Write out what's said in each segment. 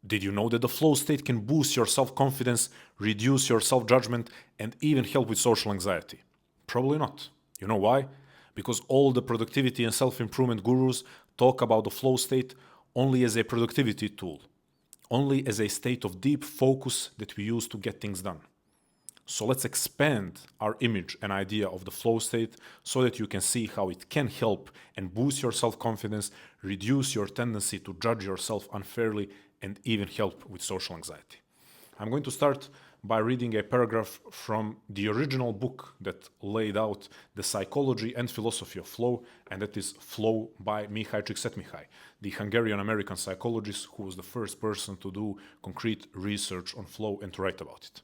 Did you know that the flow state can boost your self-confidence, reduce your self-judgment, and even help with social anxiety? Probably not. You know why? Because all the productivity and self-improvement gurus talk about the flow state only as a productivity tool, only as a state of deep focus that we use to get things done. So let's expand our image and idea of the flow state so that you can see how it can help and boost your self-confidence, reduce your tendency to judge yourself unfairly, and even help with social anxiety. I'm going to start by reading a paragraph from the original book that laid out the psychology and philosophy of flow, and that is Flow by Mihaly Csikszentmihalyi, the Hungarian-American psychologist who was the first person to do concrete research on flow and to write about it.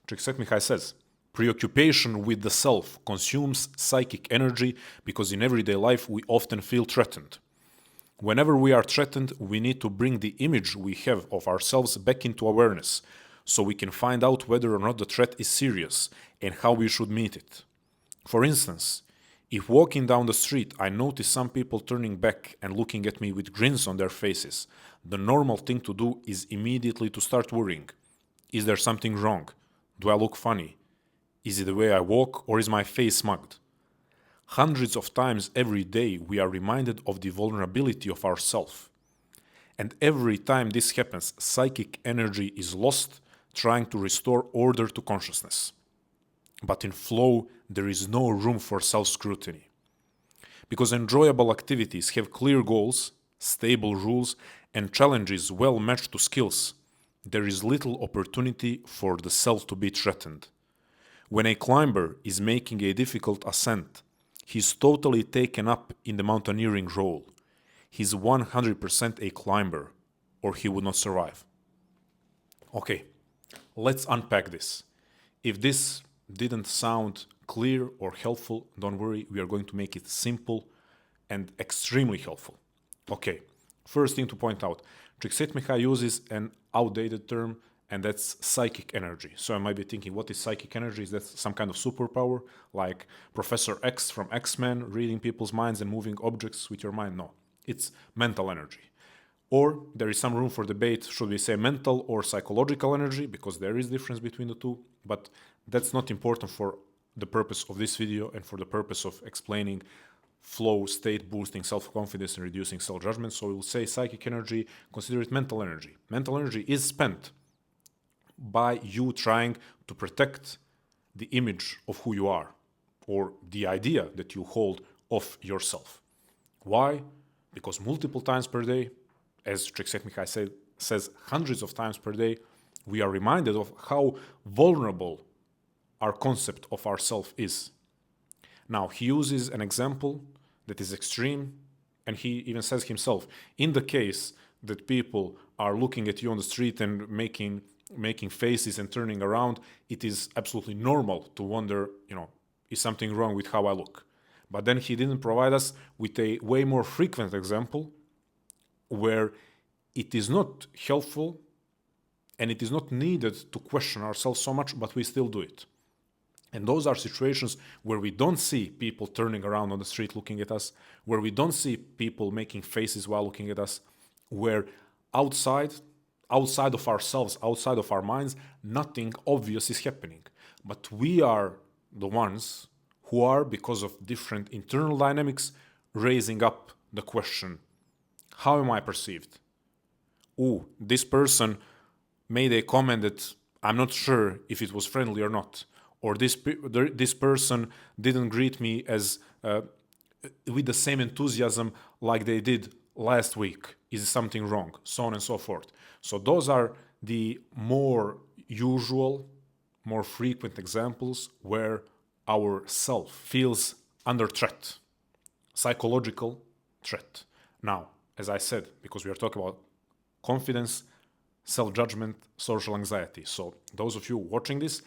Csikszentmihalyi says, preoccupation with the self consumes psychic energy because in everyday life we often feel threatened. Whenever we are threatened, we need to bring the image we have of ourselves back into awareness so we can find out whether or not the threat is serious and how we should meet it. For instance, if walking down the street I notice some people turning back and looking at me with grins on their faces, the normal thing to do is immediately to start worrying. Is there something wrong? Do I look funny? Is it the way I walk or is my face smuggled? Hundreds of times every day we are reminded of the vulnerability of ourself. And every time this happens, psychic energy is lost trying to restore order to consciousness. But in flow, there is no room for self-scrutiny. Because enjoyable activities have clear goals, stable rules, and challenges well matched to skills, there is little opportunity for the self to be threatened. When a climber is making a difficult ascent, he's totally taken up in the mountaineering role. He's 100% a climber, or he would not survive. Okay, let's unpack this. If this didn't sound clear or helpful, don't worry, we are going to make it simple and extremely helpful. Okay, first thing to point out, Csikszentmihalyi uses an outdated term, and that's psychic energy. So I might be thinking, what is psychic energy? Is that some kind of superpower, like Professor X from X-Men, reading people's minds and moving objects with your mind? No, it's mental energy. Or there is some room for debate, should we say mental or psychological energy, because there is difference between the two, but that's not important for the purpose of this video and for the purpose of explaining flow state, boosting self-confidence and reducing self-judgment. So we'll say psychic energy, consider it mental energy. Mental energy is spent by you trying to protect the image of who you are or the idea that you hold of yourself. Why? Because multiple times per day, as Csikszentmihalyi says hundreds of times per day, we are reminded of how vulnerable our concept of ourself is. Now, he uses an example that is extreme, and he even says himself, in the case that people are looking at you on the street and making faces and turning around, it is absolutely normal to wonder, is something wrong with how I look? But then he didn't provide us with a way more frequent example where it is not helpful and it is not needed to question ourselves so much, but we still do it. And those are situations where we don't see people turning around on the street looking at us, where we don't see people making faces while looking at us, where outside of ourselves, outside of our minds, nothing obvious is happening. But we are the ones who are, because of different internal dynamics, raising up the question, how am I perceived? This person made a comment that I'm not sure if it was friendly or not. Or this person didn't greet me as with the same enthusiasm like they did last week. Is something wrong? So on and so forth. So those are the more usual, more frequent examples where our self feels under threat, psychological threat. Now, as I said, because we are talking about confidence, self-judgment, social anxiety. So those of you watching this,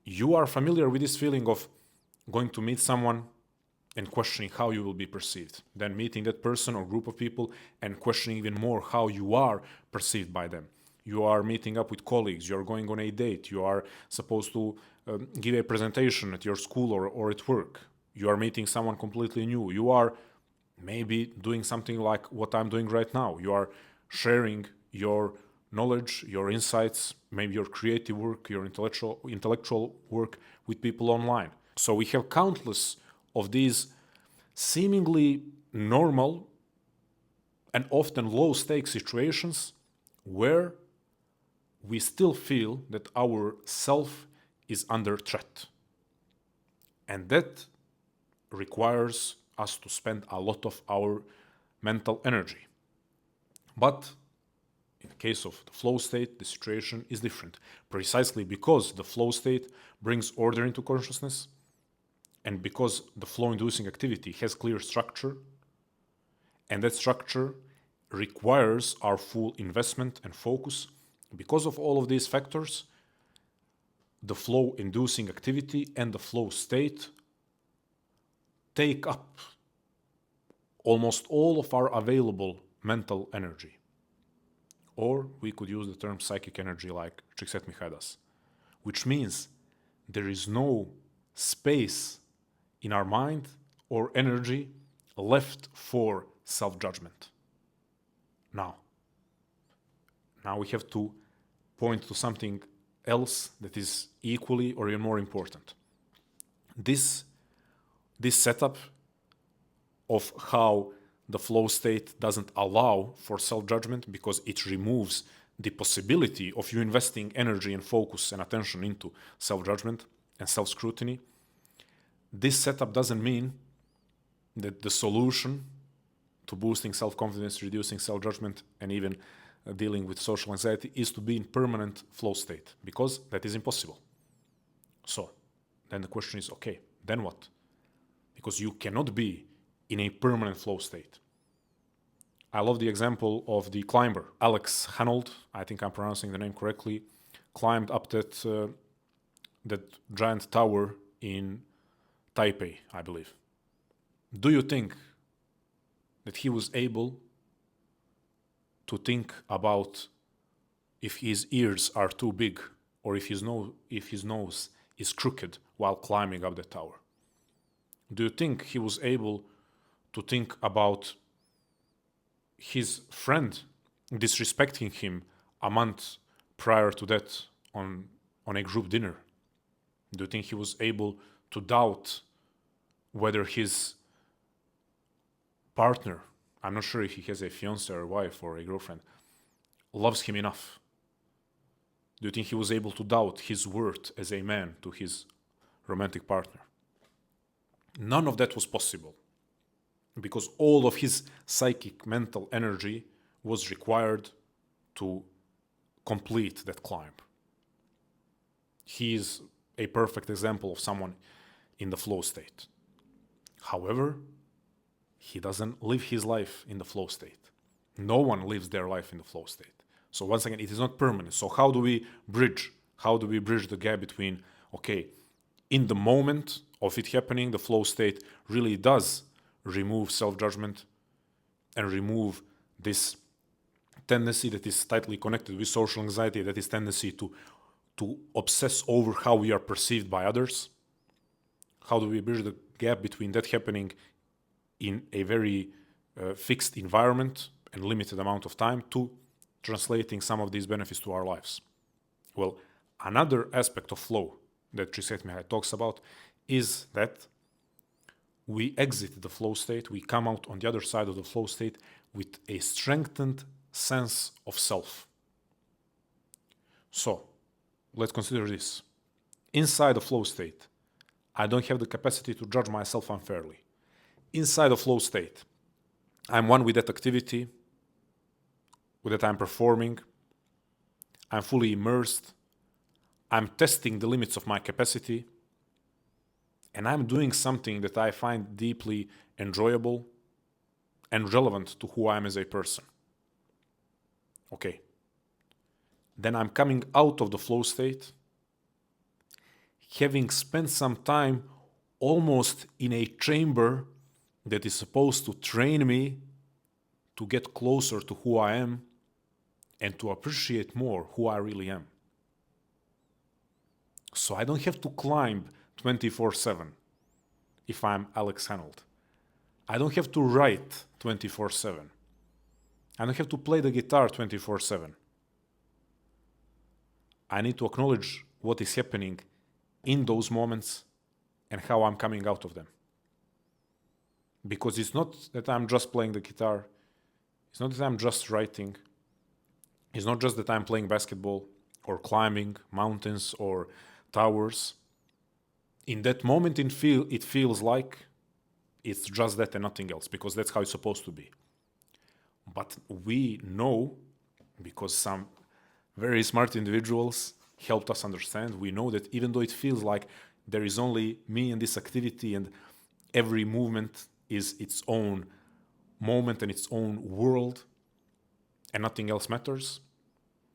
you are familiar with this feeling of going to meet someone and questioning how you will be perceived. Then meeting that person or group of people and questioning even more how you are perceived by them. You are meeting up with colleagues, you are going on a date, you are supposed to give a presentation at your school or at work. You are meeting someone completely new. You are maybe doing something like what I'm doing right now. You are sharing your knowledge, your insights, maybe your creative work, your intellectual work with people online. So we have countless of these seemingly normal and often low-stake situations where we still feel that our self is under threat. And that requires us to spend a lot of our mental energy. But in the case of the flow state, the situation is different, precisely because the flow state brings order into consciousness, and because the flow-inducing activity has clear structure, and that structure requires our full investment and focus. Because of all of these factors, the flow-inducing activity and the flow state take up almost all of our available mental energy. Or we could use the term psychic energy like Csikszentmihalyi does, which means there is no space in our mind or energy left for self-judgment. Now we have to point to something else that is equally or even more important. This setup of how the flow state doesn't allow for self-judgment because it removes the possibility of you investing energy and focus and attention into self-judgment and self-scrutiny. This setup doesn't mean that the solution to boosting self-confidence, reducing self-judgment, and even dealing with social anxiety is to be in permanent flow state, because that is impossible. So then the question is, okay, then what? Because you cannot be in a permanent flow state. I love the example of the climber. Alex Honnold, I think I'm pronouncing the name correctly, climbed up that giant tower in Taipei, I believe. Do you think that he was able to think about if his ears are too big or if his nose is crooked while climbing up the tower? Do you think he was able to think about his friend disrespecting him a month prior to that on a group dinner? Do you think he was able to doubt whether his partner, I'm not sure if he has a fiancé or a wife or a girlfriend, loves him enough? Do you think he was able to doubt his worth as a man to his romantic partner? None of that was possible because all of his psychic mental energy was required to complete that climb. He is a perfect example of someone in the flow state. However, he doesn't live his life in the flow state. No one lives their life in the flow state. So once again, it is not permanent. So how do we bridge the gap between, okay, in the moment of it happening, the flow state really does remove self-judgment and remove this tendency that is tightly connected with social anxiety, that is tendency to obsess over how we are perceived by others? How do we bridge the gap between that happening in a very fixed environment and limited amount of time to translating some of these benefits to our lives? Well, another aspect of flow that Csikszentmihalyi talks about is that we exit the flow state, we come out on the other side of the flow state with a strengthened sense of self. So, let's consider this. Inside the flow state, I don't have the capacity to judge myself unfairly. Inside the flow state, I'm one with that activity, with that I'm performing. I'm fully immersed. I'm testing the limits of my capacity. And I'm doing something that I find deeply enjoyable and relevant to who I am as a person. Okay. Then I'm coming out of the flow state, having spent some time almost in a chamber that is supposed to train me to get closer to who I am and to appreciate more who I really am. So I don't have to climb 24/7 if I'm Alex Honnold. I don't have to write 24/7. I don't have to play the guitar 24/7. I need to acknowledge what is happening in those moments and how I'm coming out of them. Because it's not that I'm just playing the guitar, it's not that I'm just writing, it's not just that I'm playing basketball or climbing mountains or towers. In that moment, it feels like it's just that and nothing else, because that's how it's supposed to be. But we know, because some very smart individuals helped us understand, we know that even though it feels like there is only me and this activity and every movement is its own moment and its own world and nothing else matters,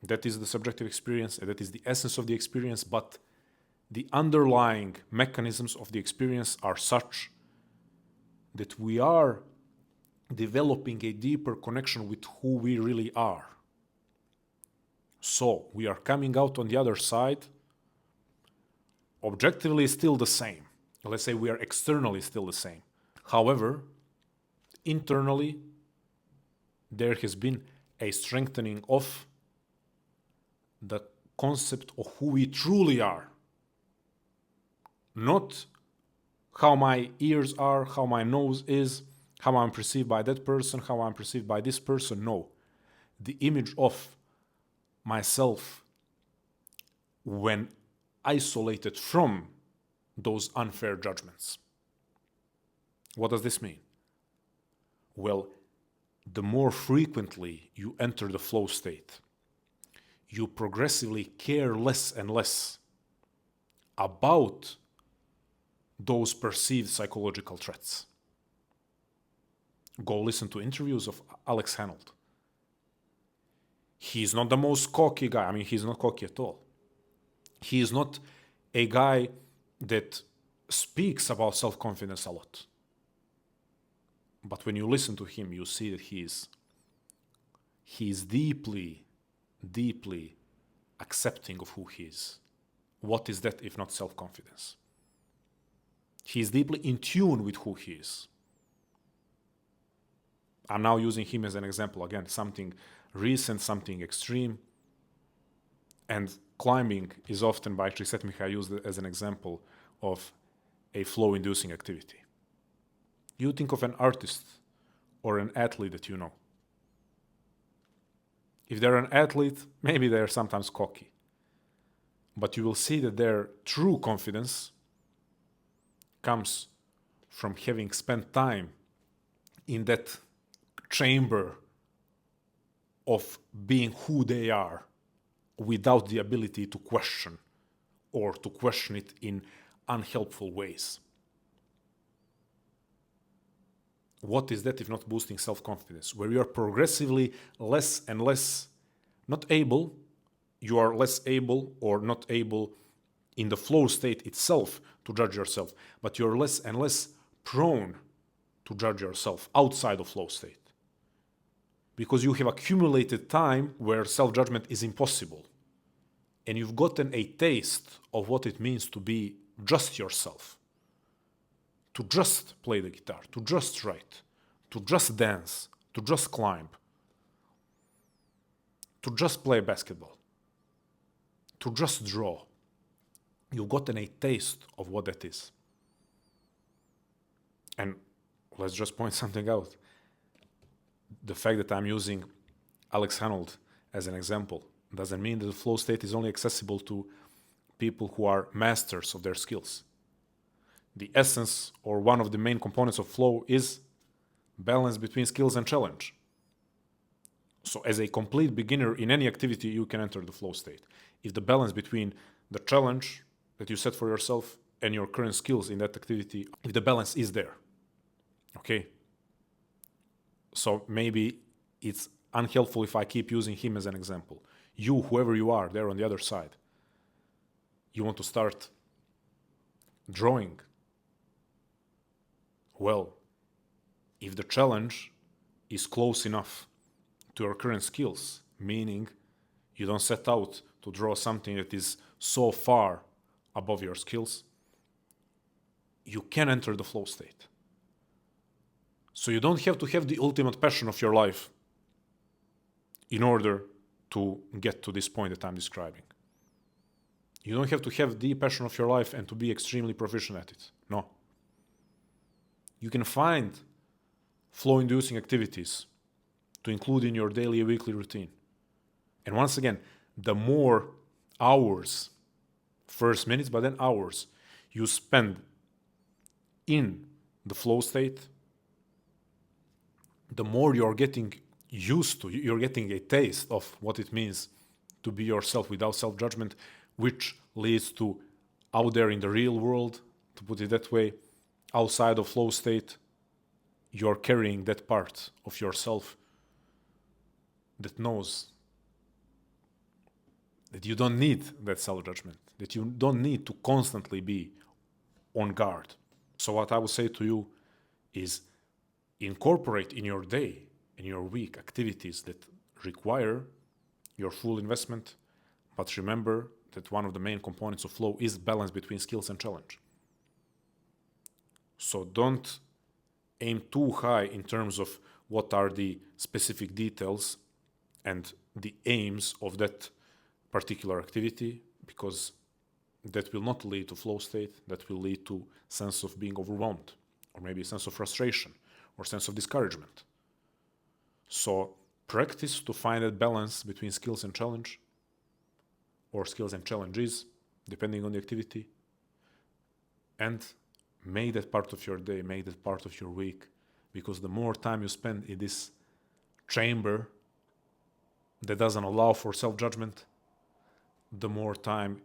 that is the subjective experience and that is the essence of the experience, but the underlying mechanisms of the experience are such that we are developing a deeper connection with who we really are. So we are coming out on the other side, objectively still the same. Let's say we are externally still the same. However, internally, there has been a strengthening of the concept of who we truly are. Not how my ears are, how my nose is, how I'm perceived by that person, how I'm perceived by this person. No. The image of myself when isolated from those unfair judgments. What does this mean? Well, the more frequently you enter the flow state, you progressively care less and less about those perceived psychological threats. Go listen to interviews of Alex Honnold. He's not the most cocky guy. I mean, he's not cocky at all. He is not a guy that speaks about self-confidence a lot. But when you listen to him, you see that he is deeply, deeply accepting of who he is. What is that if not self-confidence? He is deeply in tune with who he is. I'm now using him as an example. Again, something recent, something extreme. And climbing is often, by actually Seth Michay used as an example of a flow-inducing activity. You think of an artist or an athlete that you know. If they're an athlete, maybe they're sometimes cocky. But you will see that their true confidence comes from having spent time in that chamber of being who they are without the ability to question or to question it in unhelpful ways. What is that if not boosting self-confidence? Where you are progressively less and less not able, you are less able or not able in the flow state itself to judge yourself, but you're less and less prone to judge yourself outside of flow state. Because you have accumulated time where self-judgment is impossible. And you've gotten a taste of what it means to be just yourself. To just play the guitar, to just write, to just dance, to just climb, to just play basketball, to just draw. You've gotten a taste of what that is. And let's just point something out. The fact that I'm using Alex Honnold as an example doesn't mean that the flow state is only accessible to people who are masters of their skills. The essence or one of the main components of flow is balance between skills and challenge. So as a complete beginner in any activity, you can enter the flow state. If the balance between the challenge that you set for yourself and your current skills in that activity, if the balance is there, okay? So maybe it's unhelpful if I keep using him as an example. You, whoever you are, there on the other side, you want to start drawing. Well, if the challenge is close enough to your current skills, meaning you don't set out to draw something that is so far above your skills, you can enter the flow state. So you don't have to have the ultimate passion of your life in order to get to this point that I'm describing. You don't have to have the passion of your life and to be extremely proficient at it. No. You can find flow-inducing activities to include in your daily or weekly routine. And once again, the more hours, first minutes, but then hours, you spend in the flow state, the more you're getting used to, you're getting a taste of what it means to be yourself without self-judgment, which leads to out there in the real world, to put it that way, outside of flow state, you're carrying that part of yourself that knows that you don't need that self-judgment, that you don't need to constantly be on guard. So what I would say to you is incorporate in your day, in your week, activities that require your full investment, but remember that one of the main components of flow is balance between skills and challenge. So don't aim too high in terms of what are the specific details and the aims of that particular activity, because that will not lead to flow state, that will lead to sense of being overwhelmed, or maybe a sense of frustration, or sense of discouragement. So practice to find that balance between skills and challenge, or skills and challenges, depending on the activity, and make that part of your day, make that part of your week, because the more time you spend in this chamber that doesn't allow for self-judgment, the more time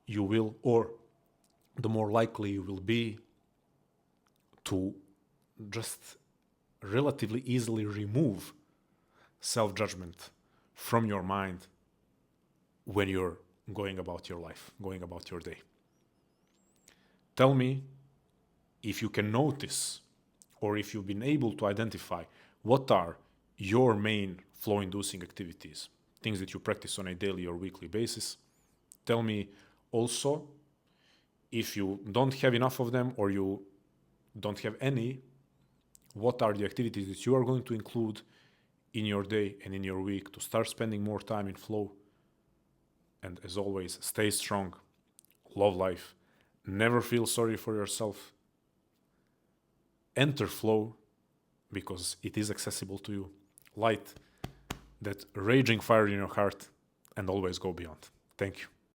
you will, or the more likely you will be to just relatively easily remove self-judgment from your mind when you're going about your life, going about your day. Tell me if you can notice, or if you've been able to identify what are your main flow-inducing activities, things that you practice on a daily or weekly basis. Tell me also if you don't have enough of them or you don't have any, what are the activities that you are going to include in your day and in your week to start spending more time in flow. And as always, stay strong, love life, never feel sorry for yourself. Enter flow because it is accessible to you. Light that raging fire in your heart and always go beyond. Thank you.